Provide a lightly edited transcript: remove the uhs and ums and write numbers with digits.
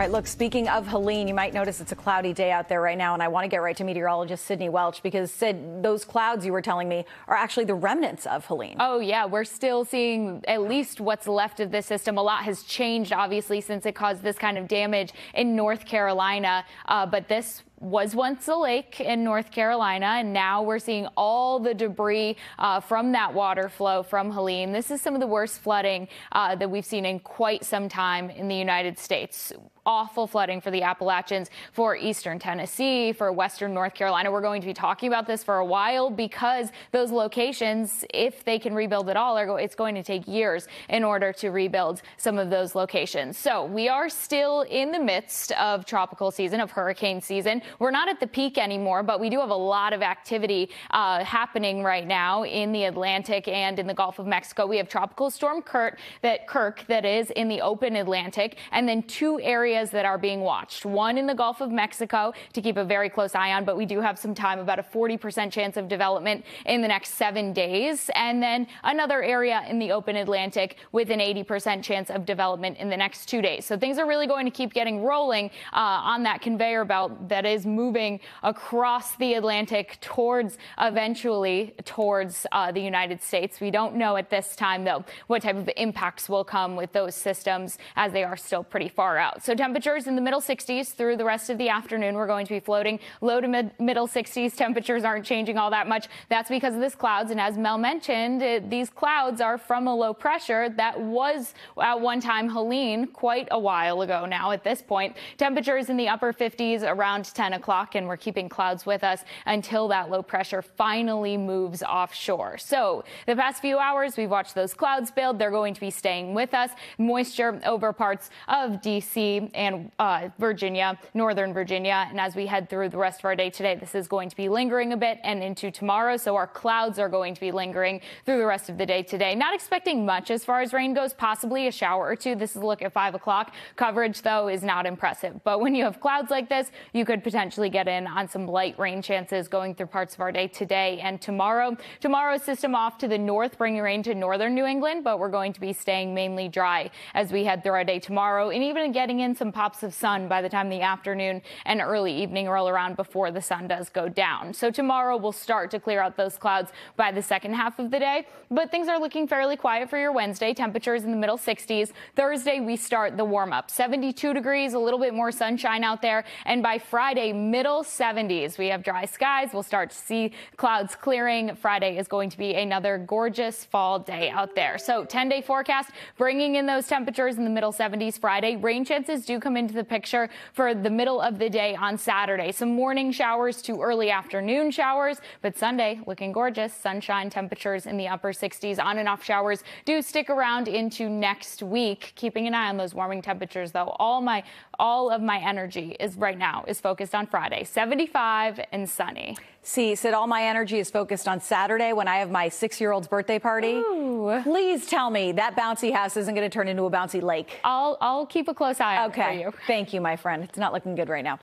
All right, look, speaking of Helene, you might notice it's a cloudy day out there right now, and I want to get right to meteorologist Sydney Welch because, Sid, those clouds you were telling me are actually the remnants of Helene. Oh, yeah, we're still seeing at least what's left of this system. A lot has changed, obviously, since it caused this kind of damage in North Carolina, but this was once a lake in North Carolina, and now we're seeing all the debris from that water flow from Helene. This is some of the worst flooding that we've seen in quite some time in the United States. Awful flooding for the Appalachians, for eastern Tennessee, for western North Carolina. We're going to be talking about this for a while because those locations, if they can rebuild at all, it's going to take years in order to rebuild some of those locations. So we are still in the midst of tropical season, of hurricane season. We're not at the peak anymore, but we do have a lot of activity happening right now in the Atlantic and in the Gulf of Mexico. We have Tropical Storm Kirk that is in the open Atlantic, and then two areas that are being watched. One in the Gulf of Mexico to keep a very close eye on, but we do have some time, about a 40% chance of development in the next 7 days. And then another area in the open Atlantic with an 80% chance of development in the next 2 days. So things are really going to keep getting rolling on that conveyor belt that is moving across the Atlantic eventually towards the United States. We don't know at this time, though, what type of impacts will come with those systems as they are still pretty far out. So temperatures in the middle 60s through the rest of the afternoon. We're going to be floating low to middle 60s. Temperatures aren't changing all that much. That's because of this clouds. And as Mel mentioned, these clouds are from a low pressure that was at one time Helene quite a while ago now. At this point, temperatures in the upper 50s around 10 o'clock, and we're keeping clouds with us until that low pressure finally moves offshore. So the past few hours, we've watched those clouds build. They're going to be staying with us. Moisture over parts of D.C. and Virginia, northern Virginia. And as we head through the rest of our day today, this is going to be lingering a bit and into tomorrow. So our clouds are going to be lingering through the rest of the day today. Not expecting much as far as rain goes, possibly a shower or two. This is a look at 5 o'clock. Coverage, though, is not impressive. But when you have clouds like this, you could potentially get in on some light rain chances going through parts of our day today and tomorrow. Tomorrow's system off to the north, bringing rain to northern New England, but we're going to be staying mainly dry as we head through our day tomorrow, and even getting in some pops of sun by the time the afternoon and early evening roll around before the sun does go down. So tomorrow we'll start to clear out those clouds by the second half of the day, but things are looking fairly quiet for your Wednesday. Temperatures in the middle 60s. Thursday we start the warm up, 72 degrees, a little bit more sunshine out there, and by Friday middle 70s. We have dry skies. We'll start to see clouds clearing. Friday is going to be another gorgeous fall day out there. So 10-day forecast bringing in those temperatures in the middle 70s Friday. Rain chances do come into the picture for the middle of the day on Saturday. Some morning showers to early afternoon showers, but Sunday looking gorgeous. Sunshine, temperatures in the upper 60s. On and off showers do stick around into next week. Keeping an eye on those warming temperatures, though. All of my energy right now is focused on Friday, 75 and sunny. See, Sid, all my energy is focused on Saturday when I have my 6-year-old's birthday party. Ooh. Please tell me that bouncy house isn't going to turn into a bouncy lake. I'll keep a close eye on it for you. Thank you, my friend. It's not looking good right now.